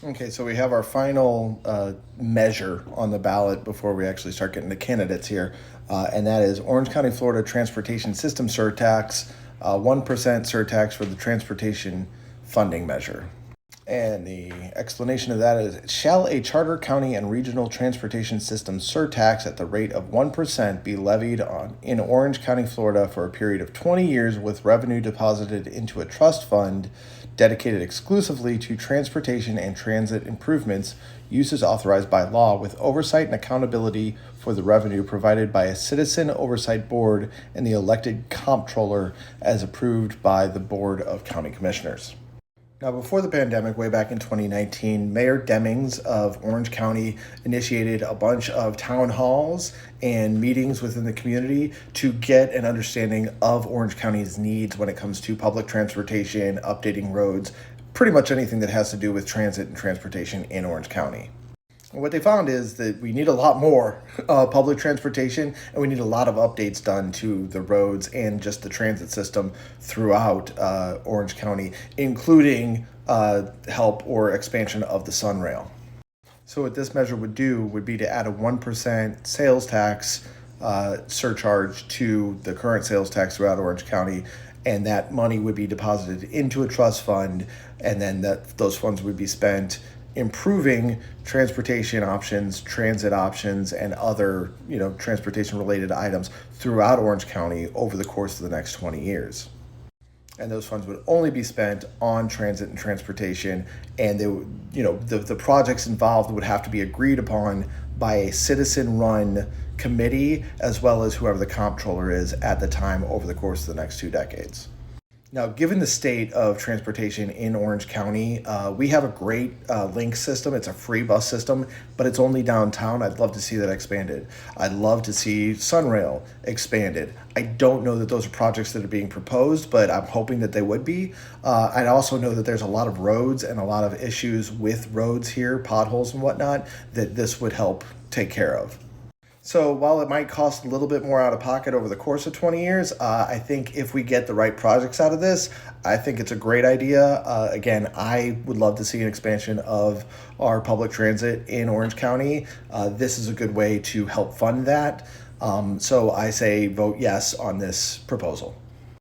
Okay, so we have our final measure on the ballot before we actually start getting the candidates here, and that is Orange County, Florida Transportation System Surtax, 1% surtax for the transportation funding measure. And the explanation of that is, shall a charter county and regional transportation system surtax at the rate of 1% be levied on in Orange County, Florida for a period of 20 years with revenue deposited into a trust fund dedicated exclusively to transportation and transit improvements, uses authorized by law, with oversight and accountability for the revenue provided by a citizen oversight board and the elected comptroller as approved by the Board of County Commissioners. Now, before the pandemic, way back in 2019, Mayor Demings of Orange County initiated a bunch of town halls and meetings within the community to get an understanding of Orange County's needs when it comes to public transportation, updating roads, pretty much anything that has to do with transit and transportation in Orange County. What they found is that we need a lot more public transportation, and we need a lot of updates done to the roads and just the transit system throughout Orange County, including help or expansion of the Sunrail. So what this measure would do would be to add a 1% sales tax surcharge to the current sales tax throughout Orange County, and that money would be deposited into a trust fund, and then those funds would be spent improving transportation options, transit options, and other transportation related items throughout Orange County over the course of the next 20 years. And those funds would only be spent on transit and transportation, and they would, the projects involved would have to be agreed upon by a citizen-run committee, as well as whoever the comptroller is at the time over the course of the next 2 decades. Now, given the state of transportation in Orange County, we have a great link system. It's a free bus system, but it's only downtown. I'd love to see that expanded. I'd love to see Sunrail expanded. I don't know that those are projects that are being proposed, but I'm hoping that they would be. I also know that there's a lot of roads and a lot of issues with roads here, potholes and whatnot, that this would help take care of. So while it might cost a little bit more out of pocket over the course of 20 years, I think if we get the right projects out of this, I think it's a great idea. Again, I would love to see an expansion of our public transit in Orange County. This is a good way to help fund that. So I say vote yes on this proposal.